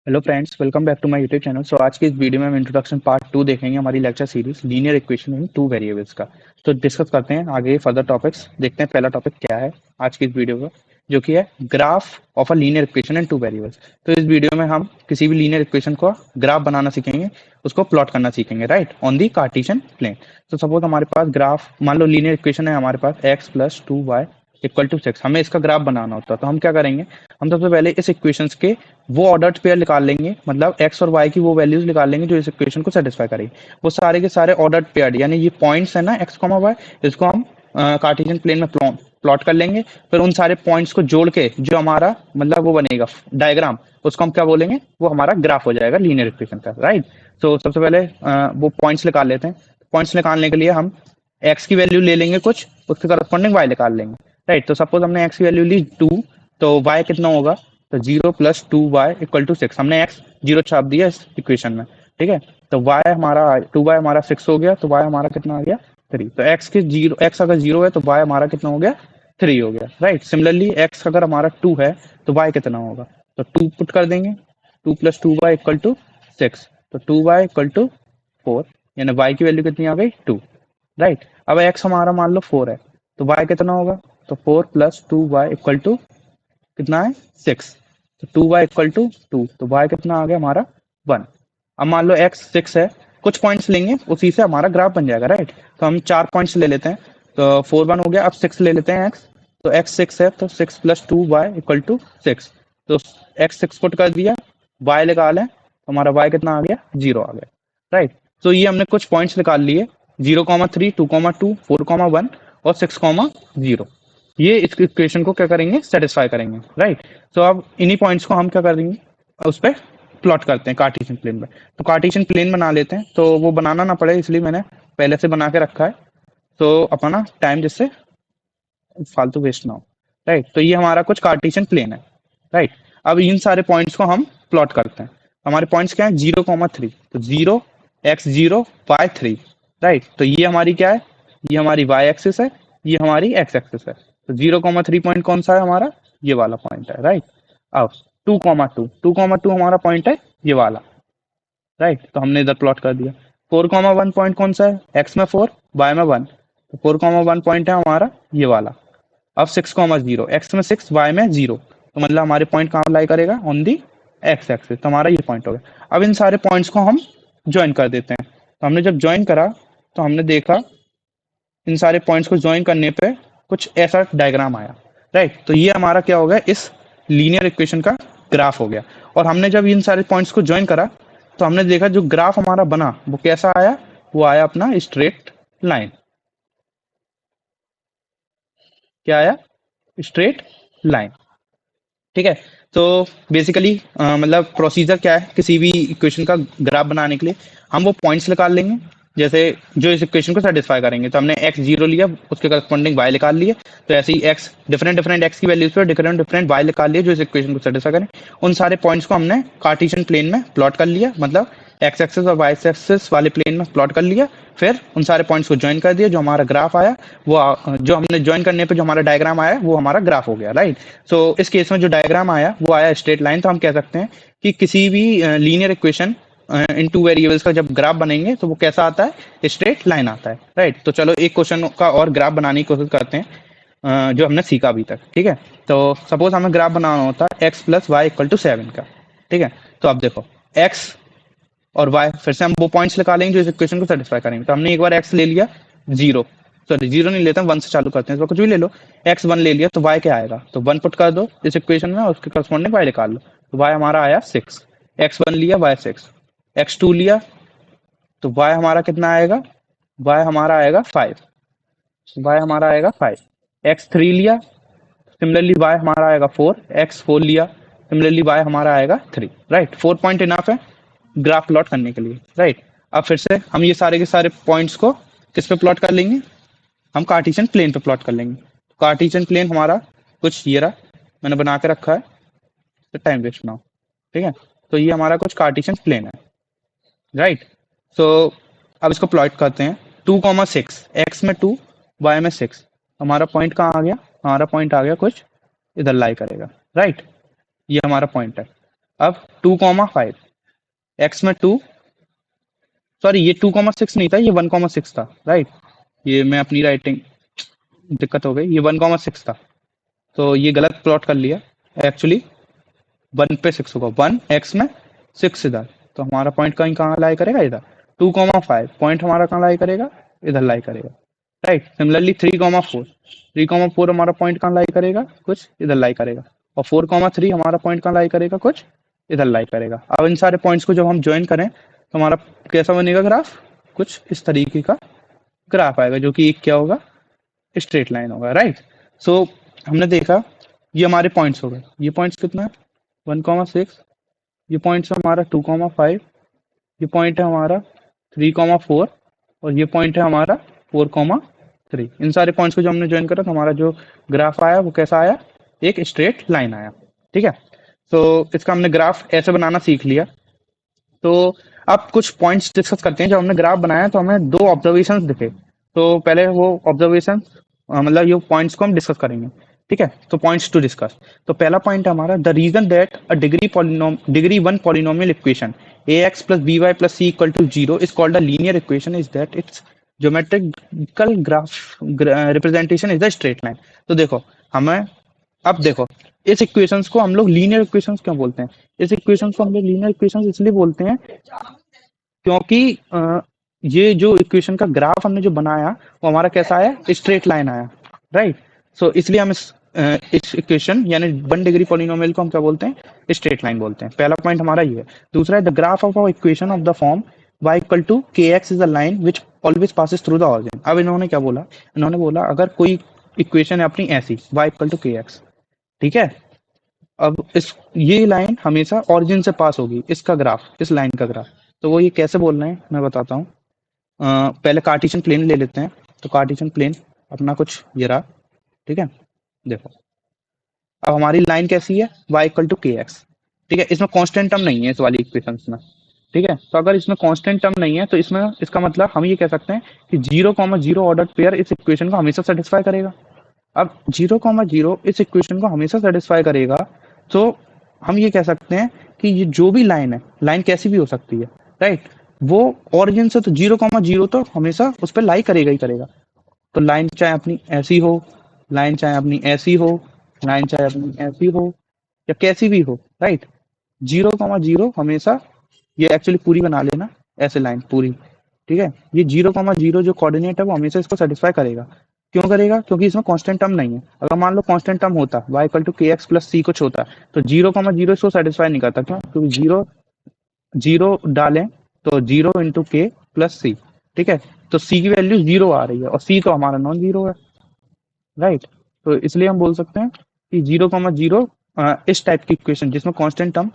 Hello friends, welcome back to my YouTube channel. So आज की इस वीडियो में हम इंट्रोडक्शन पार्ट 2 देखेंगे हमारी lecture series linear equation in two variables का। तो डिस्कस करते हैं आगे फर्दर टॉपिक्स। देखते हैं पहला टॉपिक क्या है आज की इस वीडियो का, जो कि है graph of a linear equation in two variables. तो इस वीडियो में हम किसी भी लीनियर इक्वेशन को ग्राफ बनाना सीखेंगे, उसको प्लॉट करना सीखेंगे, right, on the Cartesian plane. तो सपोज हमारे पास ग्राफ, मान लो लीनियर इक्वेशन है हमारे पास x plus 2y equal to 6। हमें इसका ग्राफ बनाना होता है, तो हम क्या करेंगे, हम सबसे पहले इस इक्वेशंस के वो ऑर्डर्ड पेयर निकाल लेंगे, मतलब एक्स और वाई की वो वैल्यूज निकाल लेंगे जो इस इक्वेशन को सेटिस्फाई करेगी। वो सारे के सारे ऑर्डर्ड पेयर, यानी ये पॉइंट्स है ना एक्स कॉमा वाई, इसको हम कार्टेशियन प्लेन में प्लॉट कर लेंगे। फिर उन सारे पॉइंट्स को जोड़ के जो हमारा मतलब वो बनेगा डायग्राम, उसको हम क्या बोलेंगे, वो हमारा ग्राफ हो जाएगा लीनियर इक्वेशन का, राइट। तो सबसे पहले वो पॉइंट्स निकाल लेते हैं। पॉइंट्स निकालने के लिए हम एक्स की वैल्यू ले लेंगे कुछ, उसके करस्पॉन्डिंग वाई निकाल लेंगे, राइट। तो सपोज हमने एक्स की वैल्यू ली 2, तो वाई कितना होगा, तो 0 प्लस 2y इक्वल टू 6। हमने x 0 छाप दिया इस इक्वेशन में, ठीक है। तो y हमारा 2y हमारा 6 हो गया, तो y हमारा कितना आ गया 3। तो x अगर 0 है तो y हमारा कितना हो गया 3 हो गया, राइट। सिमिलरली x अगर हमारा 2 है तो y कितना होगा, तो 2 पुट कर देंगे, 2 प्लस 2y इक्वल टू 6। तो 2y इक्वल टू 4, यानी y की वैल्यू कितनी आ गई 2, राइट। अब x हमारा मान लो 4 है, तो y कितना होगा, तो 4 प्लस 2y इक्वल टू कितना है 6। तो 2y इक्वल टू 2, तो y कितना आ गया हमारा 1। अब मान लो x 6 है, कुछ पॉइंट्स लेंगे, उसी से हमारा ग्राफ बन जाएगा, राइट। तो हम 4 पॉइंट्स ले लेते हैं, तो 4 1 हो गया। अब 6 ले लेते हैं x, तो x 6 है, तो 6 प्लस 2y इक्वल टू 6। तो x 6 पुट कर दिया, y निकालें, तो हमारा y कितना आ गया 0 आ गया, राइट। तो ये हमने कुछ पॉइंट्स निकाल लिए, 0,3, 2,2, 4,1 और 6,0। ये इस इक्वेशन को क्या करेंगे, सेटिस्फाई करेंगे, राइट। तो अब इन्हीं पॉइंट्स को हम क्या करेंगे, उस पर प्लॉट करते हैं कार्टेशियन प्लेन में। तो कार्टेशियन प्लेन बना लेते हैं, तो वो बनाना ना पड़े इसलिए मैंने पहले से बना के रखा है, तो अपना टाइम जिससे फालतू वेस्ट ना हो, राइट। तो ये हमारा कुछ कार्टेशियन प्लेन है, राइट। अब इन सारे पॉइंट्स को हम प्लॉट करते हैं। हमारे पॉइंट्स क्या है, 0,3, तो 0 x 0 y 3, राइट। तो ये हमारी क्या है, ये हमारी वाई एक्सिस है, ये हमारी एक्स एक्सिस है। तो 0,3 पॉइंट कौन सा है हमारा, ये वाला पॉइंट है, राइट। अब 2,2 हमारा पॉइंट है ये वाला, राइट। तो हमने इधर प्लॉट कर दिया। 4,1 पॉइंट कौन सा है, एक्स में 4 वाई में 1, तो 4,1 पॉइंट है हमारा ये वाला। अब 6,0, एक्स में 6 वाई में 0, तो मतलब हमारे पॉइंट कहाँ लाई करेगा, ऑन दी एक्स एक्सिस। तो हमारा ये पॉइंट हो गया। अब इन सारे पॉइंट्स को हम ज्वाइन कर देते हैं। तो हमने जब ज्वाइन करा तो हमने देखा इन सारे पॉइंट्स को ज्वाइन करने पे कुछ ऐसा डायग्राम आया, राइट। तो ये हमारा क्या हो गया, इस लीनियर इक्वेशन का ग्राफ हो गया। और हमने जब इन सारे पॉइंट्स को ज्वाइन करा तो हमने देखा जो ग्राफ हमारा बना वो कैसा आया, वो आया अपना स्ट्रेट लाइन। क्या आया, स्ट्रेट लाइन, ठीक है। तो बेसिकली मतलब प्रोसीजर क्या है किसी भी इक्वेशन का ग्राफ बनाने के लिए, हम वो पॉइंट्स निकाल लेंगे जैसे जो इस इक्वेशन को सेटिस्फाई करेंगे। तो हमने x 0 लिया, उसके करस्पॉन्डिंग y निकाल लिए। तो ऐसे ही x डिफरेंट डिफरेंट x की वैल्यूज पे डिफरेंट डिफरेंट y निकाल लिए जो इस इक्वेशन को सेटिस्फाई करें। उन सारे पॉइंट्स को हमने कार्टेशियन प्लेन में प्लॉट कर लिया, मतलब एक्स एक्सिस और वाई एक्सिस वाले प्लेन में प्लॉट कर लिया। फिर उन सारे पॉइंट्स को ज्वाइन कर दिया, जो हमारा ग्राफ आया वो जो हमने ज्वाइन करने पे जो हमारा डायग्राम आया वो हमारा ग्राफ हो गया, राइट। सो इस केस में जो डायग्राम आया वो आया स्ट्रेट लाइन। तो हम कह सकते हैं कि किसी भी linear equation in two variables का जब ग्राफ बनेंगे तो वो कैसा आता है, स्ट्रेट लाइन आता है, राइट। तो चलो एक क्वेश्चन का और ग्राफ बनाने की कोशिश करते हैं जो हमने सीखा अभी तक, ठीक है। तो सपोज हमें ग्राफ बनाना होता है x plus Y equal to 7 का, ठीक है। तो अब देखो x और y, फिर से हम वो पॉइंट्स निकालेंगे जो इस इक्वेशन को सेटिस्फाई करेंगे। तो हमने एक बार x ले लिया 0, सॉरी 0 नहीं लेते हैं, 1 से चालू करते हैं, तो कुछ भी ले लो। x 1 ले लिया तो y क्या आएगा, तो 1 पुट कर दो इस इक्वेशन में, उसके करस्पॉन्डिंग y निकाल लो। तो y हमारा आया 6, x 1 लिया y 6, x 2 लिया तो y हमारा कितना आएगा, y हमारा आएगा 5, y हमारा आएगा 5। x 3 लिया, सिमिलरली y हमारा आएगा 4, x 4 लिया, सिमिलरली y हमारा आएगा 3, राइट। 4 पॉइंट इनफ है ग्राफ प्लॉट करने के लिए, राइट। अब फिर से हम ये सारे के सारे पॉइंट्स को किस पे प्लॉट कर लेंगे, हम कार्टेशियन प्लेन पे प्लॉट कर लेंगे। कार्टेशियन प्लेन हमारा कुछ ये रहा, मैंने बना के रखा है, तो टाइम वेस्ट ना हो, ठीक है। तो ये हमारा कुछ कार्टेशियन प्लेन है, राइट। सो अब इसको प्लॉट करते हैं। 2,6, एक्स में 2 वाई में 6, हमारा पॉइंट कहाँ आ गया, हमारा पॉइंट आ गया कुछ इधर लाई करेगा, राइट। ये हमारा पॉइंट है। अब 2,5 एक्स में 2, सॉरी ये 2,6 नहीं था, ये 1,6 था, राइट। ये मैं अपनी राइटिंग दिक्कत हो गई, ये 1,6 था, तो ये गलत प्लॉट कर लिया। एक्चुअली 1 पे 6 होगा, 1 एक्स में 6 इधर, तो हमारा पॉइंट कहीं कहाँ लाई करेगा, इधर। 2,5 पॉइंट हमारा कहाँ लाई करेगा, इधर लाई करेगा, राइट। सिमिलरली 3,4 हमारा पॉइंट कहाँ लाई करेगा, कुछ इधर लाई करेगा। और 4,3 हमारा पॉइंट कहाँ लाई करेगा, कुछ इधर लाई करेगा। अब इन सारे पॉइंट्स को जब हम ज्वाइन करें तो हमारा कैसा बनेगा ग्राफ, कुछ इस तरीके का ग्राफ आएगा, जो कि एक क्या होगा, स्ट्रेट लाइन होगा, राइट। सो हमने देखा ये हमारे पॉइंट्स हो गए। ये पॉइंट्स कितना है, 1,6, ये पॉइंट्स हमारा 2,5, ये पॉइंट है हमारा 3,4, और ये पॉइंट है हमारा 4,3। इन सारे पॉइंट्स को जो हमने ज्वाइन करा तो हमारा जो ग्राफ आया वो कैसा आया, एक स्ट्रेट लाइन आया, ठीक है। तो इसका हमने ग्राफ ऐसे बनाना सीख लिया। तो अब कुछ पॉइंट्स डिस्कस करते हैं। जब हमने ग्राफ बनाया तो हमें दो ऑब्जर्वेशंस दिखे, तो पहले वो ऑब्जर्वेशन मतलब ये पॉइंट्स को हम डिस्कस करेंगे, ठीक है। तो पॉइंट्स टू डिस्कस, तो पहला पॉइंट हमारा, the reason that a degree one polynomial equation ax plus by plus c equal to 0 is called a linear equation is that its geometrical graph representation is a straight line। तो देखो हमें, अब देखो इस equations को हम लोग linear equations क्यों बोलते हैं, इस इक्वेशंस को हम लोग लीनियर इक्वेशंस इसलिए बोलते हैं क्योंकि ये जो इक्वेशन का ग्राफ हमने जो बनाया वो हमारा कैसा आया, स्ट्रेट लाइन आया, राइट। सो इसलिए हम इस इक्वेशन यानी 1 डिग्री पॉलिनोमियल को हम क्या बोलते हैं, स्ट्रेट लाइन बोलते हैं। पहला पॉइंट हमारा ये है। दूसरा है the graph of a equation of the form y equal to k x is a line which always passes through the origin. अब इन्होंने क्या बोला, इन्होंने बोला अगर कोई इक्वेशन है अपनी ऐसी y equal to k x, ठीक है। अब इस ये लाइन हमेशा ऑरिजिन से पास होगी, इसका ग्राफ, इस लाइन का ग्राफ। तो वो ये कैसे बोल रहे हैं मैं बताता हूँ। पहले कार्टेशियन प्लेन ले लेते हैं। तो कार्टेशियन प्लेन अपना कुछ ये रहा, ठीक है। देखो अब हमारी लाइन कैसी है, y equal to k x, ठीक है। इसमें कांस्टेंट टर्म नहीं है इस वाली इक्वेशन में, ठीक है। तो अगर इसमें कांस्टेंट टर्म नहीं है तो इसमें इसका मतलब हम ये कह सकते हैं कि 0,0 ऑर्डर पेयर इस इक्वेशन को हमेशा सेटिस्फाई करेगा। अब 0,0 इस इक्वेशन को हमेशा सेटिस्फाई करेगा, तो हम ये कह सकते हैं कि ये जो भी लाइन है, लाइन कैसी भी हो सकती है, राइट। वो ओरिजिन से तो 0,0 तो हमेशा उस पर लाई करेगा ही करेगा। तो लाइन चाहे अपनी ऐसी हो, लाइन चाहे अपनी ऐसी हो, लाइन चाहे अपनी ऐसी हो या कैसी भी हो, राइट। 0,0 हमेशा, ये एक्चुअली पूरी बना लेना ऐसे लाइन पूरी, ठीक है। ये 0,0 जो कोऑर्डिनेट है वो हमेशा इसको सेटिस्फाई करेगा। क्यों करेगा, क्योंकि इसमें कांस्टेंट टर्म नहीं है। अगर मान लो कांस्टेंट टर्म होता, y equal to k x plus सी कुछ होता, तो 0,0 इसको सेटिस्फाई नहीं करता। क्यों, क्योंकि जीरो जीरो डालें तो 0 × के प्लस सी, ठीक है। तो सी की वैल्यू 0 आ रही है और सी तो हमारा नॉन जीरो है, राइट। तो इसलिए हम बोल सकते हैं कि 0,0 इस टाइप की इक्वेशन जिसमें कांस्टेंट टर्म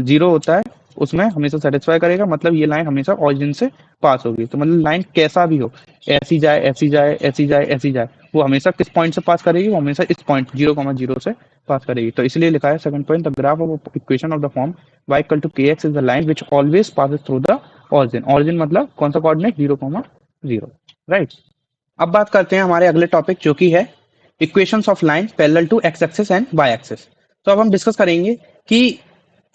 0 होता है उसमें हमेशा सेटिस्फाई करेगा। मतलब ये लाइन हमेशा ऑरिजिन से पास होगी। तो मतलब लाइन कैसा भी हो, ऐसी जाए ऐसी जाए ऐसी जाए ऐसी जाए, वो हमेशा किस पॉइंट से पास करेगी, वो हमेशा इस पॉइंट 0,0 से पास करेगी। तो इसलिए लिखा है second point, the graph of equation of the form y equal to k x is the line which always passes through the origin. Origin मतलब कौन सा कोऑर्डिनेट, 0,0, राइट। अब बात करते हैं हमारे अगले टॉपिक जो कि है equations of line parallel to X axis and Y axis. तो अब हम डिस्कस करेंगे कि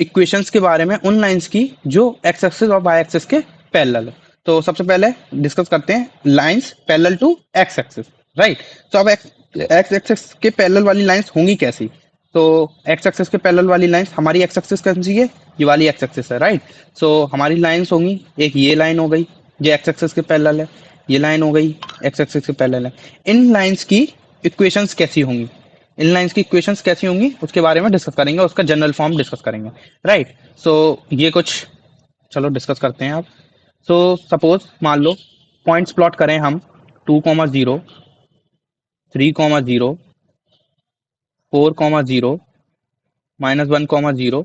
इक्वेशंस के बारे में उन लाइंस की जो एक्स एक्सिस और वाई एक्सिस के पैरेलल है। तो सबसे पहले डिस्कस करते हैं lines parallel to X axis, right. तो अब एक्स एक्सिस के पैरेलल वाली लाइंस होंगी कैसी। तो एक्स एक्सिस के पैरेलल वाली लाइंस, हमारी एक्स एक्सिस कौन सी है, ये वाली एक्स एक्सिस है, राइट। सो हमारी लाइंस होंगी, एक ये लाइन हो गई जो एक्स एक्सिस के पैरेलल है, ये लाइन हो गई एक्स एक्सिस के पैरेलल है। इन लाइंस की इक्वेशंस कैसी होंगी, इन लाइंस की इक्वेशंस कैसी होंगी उसके बारे में डिस्कस करेंगे, उसका जनरल फॉर्म डिस्कस करेंगे, राइट। सो ये कुछ चलो डिस्कस करते हैं अब। सो सपोज मान लो पॉइंट्स प्लॉट करें हम 2,0, 3,0, 4,0, -1,0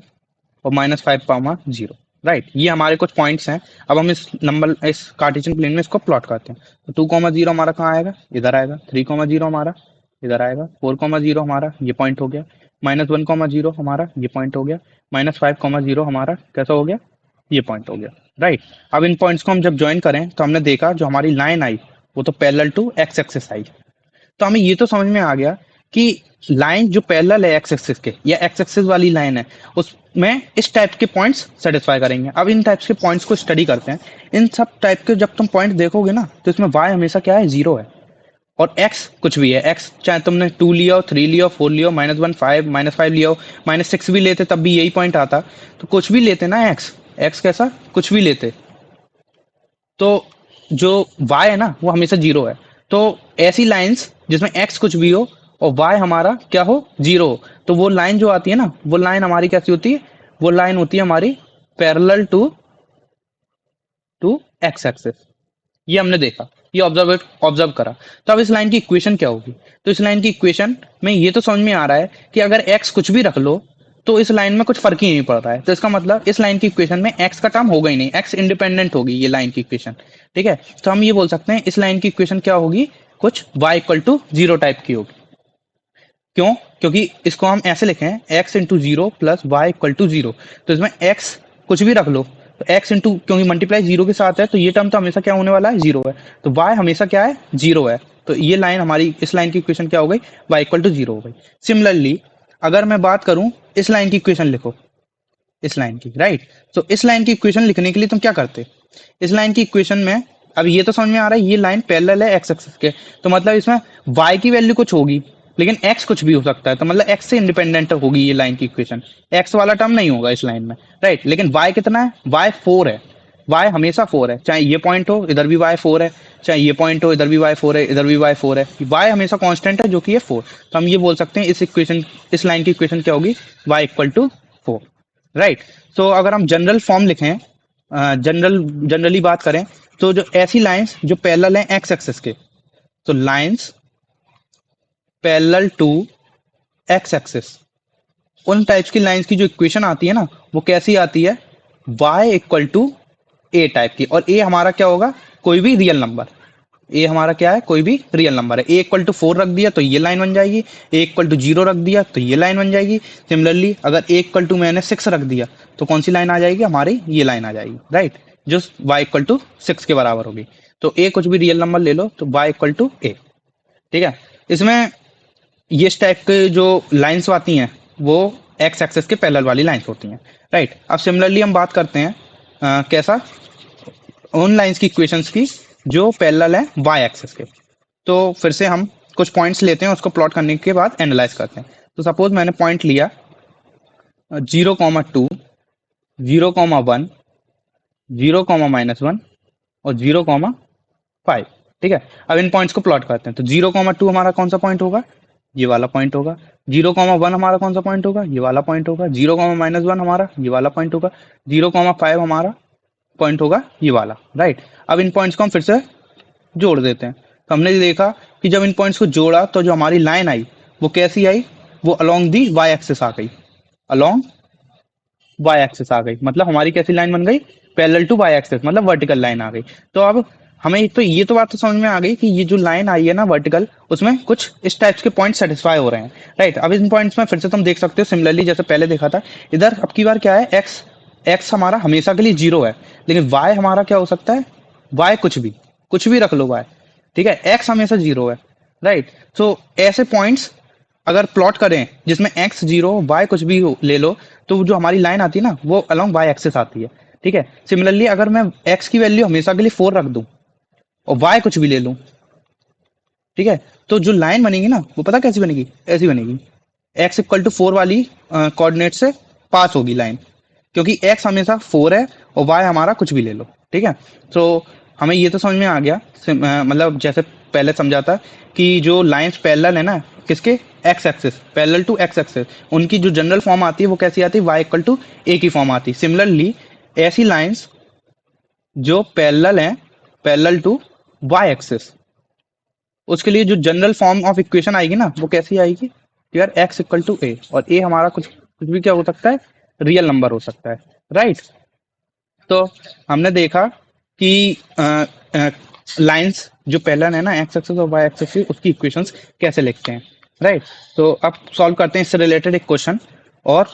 और -5,0, राइट। ये हमारे कुछ पॉइंट्स हैं। अब हम इस नंबर, इस कार्टेशियन प्लेन में इसको प्लॉट करते हैं। तो 2,0 हमारा कहाँ आएगा, इधर आएगा। 3,0 हमारा इधर आएगा। 4,0 हमारा ये पॉइंट हो गया। -1,0 हमारा ये पॉइंट हो गया। -5,0 हमारा कैसा हो गया, ये पॉइंट हो गया, राइट। अब इन पॉइंट्स को हम जब ज्वाइन करें तो हमने देखा जो हमारी लाइन आई वो तो पैरेलल टू एक्स एक्सिस आई। तो हमें ये तो समझ में आ गया कि लाइन जो पैरेलल है एक्स एक्सिस के या एक्स एक्सिस वाली लाइन है उसमें इस टाइप के पॉइंट्स सेटिस्फाई करेंगे। अब इन टाइप्स के पॉइंट्स को स्टडी करते हैं। इन सब टाइप के जब तुम पॉइंट देखोगे ना तो इसमें वाई हमेशा क्या है, जीरो है, और एक्स कुछ भी है। एक्स चाहे तुमने 2 लिया हो, 3 लिया हो, 4 लिया हो, -1 5 -5 लिया हो, -6 भी लेते तब भी यही पॉइंट आता। तो कुछ भी लेते ना एक्स, एक्स कैसा कुछ भी लेते तो जो y है ना वो हमेशा जीरो है। तो ऐसी लाइंस जिसमें x कुछ भी हो और y हमारा क्या हो, जीरो हो, तो वो लाइन जो आती है ना वो लाइन हमारी कैसी होती है, वो लाइन होती है हमारी पैरेलल टू एक्स एक्सिस। ये हमने देखा, ये ऑब्जर्व करा। तो अब इस लाइन की इक्वेशन क्या होगी, तो इस लाइन की इक्वेशन में ये तो समझ में आ रहा है कि अगर x कुछ भी रख लो तो इस लाइन में कुछ फर्क ही नहीं पड़ रहा है। तो इसका मतलब इस लाइन की इक्वेशन में x का टर्म होगा ही नहीं, x इंडिपेंडेंट होगी ये लाइन की इक्वेशन। ठीक है, तो हम ये बोल सकते हैं इस लाइन की इक्वेशन क्या होगी, कुछ y equal to zero type की होगी। क्यों, क्योंकि इसको हम ऐसे लिखे हैं x into zero plus Y equal to zero. तो इसमें x कुछ भी रख लो तो x इंटू, क्योंकि मल्टीप्लाई जीरो के साथ है तो ये टर्म तो हमेशा क्या होने वाला है, जीरो है। तो y हमेशा क्या है, जीरो है। तो ये लाइन हमारी, इस लाइन की इक्वेशन क्या हो गई, y इक्वल टू जीरो हो गई। सिमिलरली अगर मैं बात करूं, इस लाइन की इक्वेशन लिखो, इस लाइन की, राइट। तो इस लाइन की इक्वेशन लिखने के लिए तुम क्या करते, इस लाइन की इक्वेशन में अब ये तो समझ में आ रहा है ये लाइन पैरेलल है एक्स एक्सिस के, तो मतलब इसमें y की वैल्यू कुछ होगी लेकिन x कुछ भी हो सकता है, तो मतलब x से इंडिपेंडेंट होगी ये लाइन की इक्वेशन। x वाला टर्म नहीं होगा इस लाइन में, राइट। लेकिन y कितना है, y 4 है, y हमेशा 4 है, चाहे ये पॉइंट हो इधर भी y 4 है, चाहे ये पॉइंट हो इधर भी y 4 है, इधर भी y 4 है, y हमेशा कांस्टेंट है जो कि ये 4। तो हम ये बोल सकते हैं इस इक्वेशन, इस लाइन की इक्वेशन क्या होगी, y इक्वल टू 4, राइट। तो अगर हम जनरल फॉर्म लिखें, जनरली बात करें तो जो ऐसी लाइंस जो पैरेलल हैं एक्स एक्सिस के, तो lines parallel to X axis, उन टाइप्स की लाइंस की जो इक्वेशन आती है ना वो कैसी आती है, y equal to A type की। और ए हमारा क्या होगा, कोई भी रियल नंबर। ए हमारा क्या है, कोई भी रियल नंबर है। ए इक्वल टू 4 रख दिया तो ये लाइन बन जाएगी, ए इक्वल टू 0 रख दिया तो ये लाइन बन जाएगी। सिमिलरली अगर ए इक्वल टू मैंने 6 रख दिया तो कौन सी लाइन आ जाएगी, हमारी ये लाइन आ जाएगी, राइट, जो y इक्वल टू 6 के बराबर होगी। तो ए कुछ भी रियल नंबर ले लो तो y इक्वल टू ए। ठीक है, इसमें ये इस टाइप के जो लाइंस आती हैं वो एक्स एक्सेस के पैरेलल वाली लाइंस होती हैं, राइट। अब सिमिलरली हम बात करते हैं कैसा, उन लाइंस की इक्वेशंस की जो पैरेलल है वाई एक्सेस के। तो फिर से हम कुछ पॉइंट्स लेते हैं, उसको प्लॉट करने के बाद एनालाइज करते हैं। तो सपोज मैंने पॉइंट लिया 0,2, 0,1, 0,-1 और 0,5। ठीक है, अब इन पॉइंट्स को प्लॉट करते हैं। तो 0,2 हमारा कौन सा पॉइंट होगा, ये वाला पॉइंट होगा। 0,1 हमारा कौन सा पॉइंट होगा, ये वाला पॉइंट होगा। 0,-1 हमारा ये वाला पॉइंट होगा। 0,5 हमारा पॉइंट होगा ये वाला, राइट। अब इन पॉइंट्स को हम फिर से जोड़ देते हैं। तो हमने देखा कि जब इन पॉइंट्स को जोड़ा तो जो हमारी लाइन आई वो कैसी आई, वो अलोंग दी वाई एक्सिस आ गई, अलोंग वाई एक्सिस आ गई। मतलब हमारी कैसी लाइन बन गई, पैरेलल टू वाई एक्सिस, मतलब वर्टिकल लाइन आ गई। तो अब हमें तो ये तो बात तो समझ में आ गई कि ये जो लाइन आई है ना वर्टिकल, उसमें कुछ इस टाइप्स के पॉइंट सेटिस्फाई हो रहे हैं, राइट। अब इन पॉइंट्स में फिर से तुम देख सकते हो सिमिलरली जैसे पहले देखा था, इधर अब की बार क्या है, एक्स, एक्स हमारा हमेशा के लिए जीरो है, लेकिन वाई हमारा क्या हो सकता है, वाई कुछ भी रख लो वाई, ठीक है, एक्स हमेशा जीरो है, राइट। तो ऐसे पॉइंट्स अगर प्लॉट करें जिसमें एक्स जीरो वाई कुछ भी हो ले लो, तो जो हमारी लाइन आती है ना वो अलोंग वाई एक्सिस आती है। ठीक है, सिमिलरली अगर मैं एक्स की वैल्यू हमेशा के लिए 4 रख दूं और वाई कुछ भी ले लूं, ठीक है, तो जो लाइन बनेगी ना वो पता कैसी बनेगी, ऐसी बनेगी, एक्स इक्वल टू 4 वाली कोऑर्डिनेट से पास होगी लाइन, क्योंकि एक्स हमेशा 4 है और वाई हमारा कुछ भी ले लो। ठीक है, तो हमें ये तो समझ में आ गया, मतलब जैसे पहले समझा था कि जो लाइंस पैरेलल है ना किसके, X axis, parallel to X axis, उनकी जो जनरल फॉर्म आती है वो कैसी आती है, वाई इक्वल टू ए की फॉर्म आती है। सिमिलरली ऐसी लाइंस जो पैरेलल हैं, पैरेलल टू वाई एक्सिस, उसके लिए जो जनरल फॉर्म ऑफ इक्वेशन आएगी ना वो कैसी आएगी, यार एक्स इक्वल टू ए, और ए हमारा कुछ कुछ भी क्या हो सकता है, रियल नंबर हो सकता है, राइट। तो हमने देखा कि लाइंस जो पैरेलल है ना एक्स एक्सिस और वाई एक्सिस की, उसकी इक्वेशंस कैसे लिखते हैं, राइट। तो अब सॉल्व करते हैं इससे रिलेटेड एक क्वेश्चन और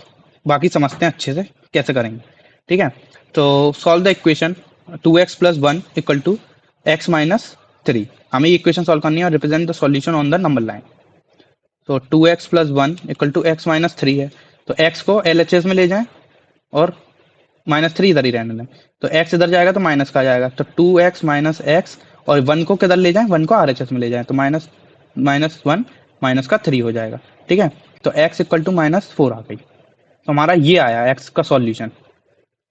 बाकी समझते हैं अच्छे से कैसे करेंगे। ठीक है, तो solve the equation 2x + 1 = x - 3। हमें ये इक्वेशन सॉल्व करनी है और represent the solution on the number line. तो 2x plus 1 equal to x minus 3 है। तो x को LHS में ले जाएं और -3 इधर ही रहने दें। तो x इधर जाएगा तो माइनस का आ जाएगा, तो 2x माइनस एक्स, और 1 को किधर ले जाएं, 1 को RHS में ले जाएं, तो माइनस माइनस 1 माइनस का 3 हो जाएगा। ठीक है, तो x इक्वल टू -4 आ गई। तो हमारा ये आया x का सॉल्यूशन।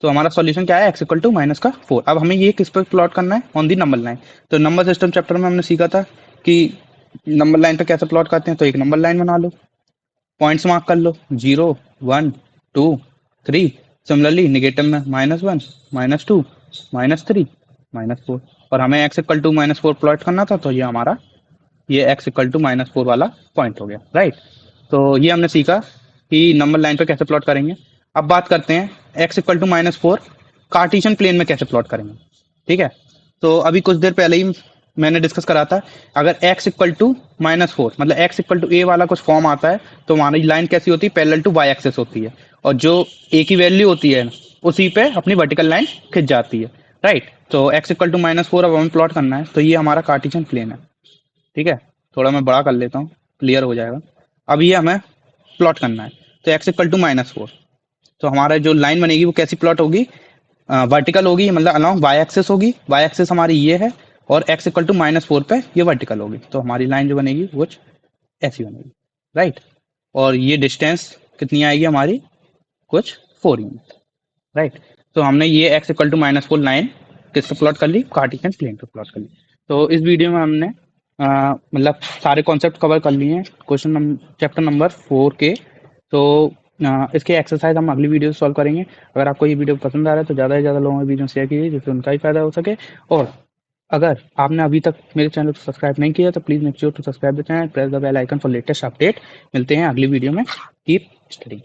तो हमारा सॉल्यूशन क्या है, x इक्वल टू -4। अब हमें ये किस पर प्लॉट करना है, ऑन दी नंबर लाइन। तो नंबर सिस्टम चैप्टर में हमने सीखा था कि नंबर लाइन पे कैसे प्लॉट करते हैं। तो एक नंबर लाइन बना लो, पॉइंट्स मार्क कर लो, 0 1 2 3। सिमिलरली निगेटिव में -1 -2 -3 -4। और हमें x इक्वल टू -4 प्लॉट करना था, तो ये हमारा ये x इक्वल टू -4 वाला पॉइंट हो गया, राइट। तो ये हमने सीखा कि नंबर लाइन पे कैसे प्लॉट करेंगे। अब बात करते हैं x equal to -4 Cartesian plane में कैसे प्लॉट करेंगे। ठीक है, तो अभी कुछ देर पहले ही मैंने डिस्कस करा था, अगर x इक्वल टू -4 मतलब x इक्वल टू a वाला कुछ फॉर्म आता है, तो हमारी लाइन कैसी होती है, पैरेलल टू y एक्सिस होती है, और जो a की वैल्यू होती है उसी पे अपनी वर्टिकल लाइन खिंच जाती है, राइट। तो x इक्वल टू -4 अब हमें प्लॉट करना है, तो ये हमारा कार्टेशियन प्लेन है। ठीक है, थोड़ा मैं बड़ा कर लेता हूँ, क्लियर हो जाएगा। अब ये हमें प्लॉट करना है, तो x इक्वल टू -4। तो हमारा जो लाइन बनेगी वो कैसी प्लॉट होगी, वर्टिकल होगी, मतलब अलॉन्ग वाई एक्सिस होगी। वाई एक्सिस हमारी ये है, और x इक्वल टू -4 पे ये वर्टिकल होगी। तो हमारी लाइन जो बनेगी वो ऐसी बनेगी, राइट। और ये डिस्टेंस कितनी आएगी हमारी, कुछ 4 यूनिट, राइट। तो हमने ये x इक्वल टू -4 लाइन किस पे प्लॉट कर ली, कार्टेशियन प्लेन पे प्लॉट कर ली। तो इस वीडियो में हमने मतलब सारे कॉन्सेप्ट कवर कर लिए हैं, क्वेश्चन चैप्टर नंबर 4 के। तो इसके एक्सरसाइज हम अगली वीडियो सॉल्व करेंगे। अगर आपको ये वीडियो पसंद आ रहा है तो ज़्यादा से ज़्यादा लोगों को वीडियो शेयर कीजिए, जिससे उनका ही फायदा हो सके। और अगर आपने अभी तक मेरे चैनल को सब्सक्राइब नहीं किया तो please make sure to subscribe the channel, press the bell icon for latest update. मिलते हैं अगली वीडियो में। Keep studying.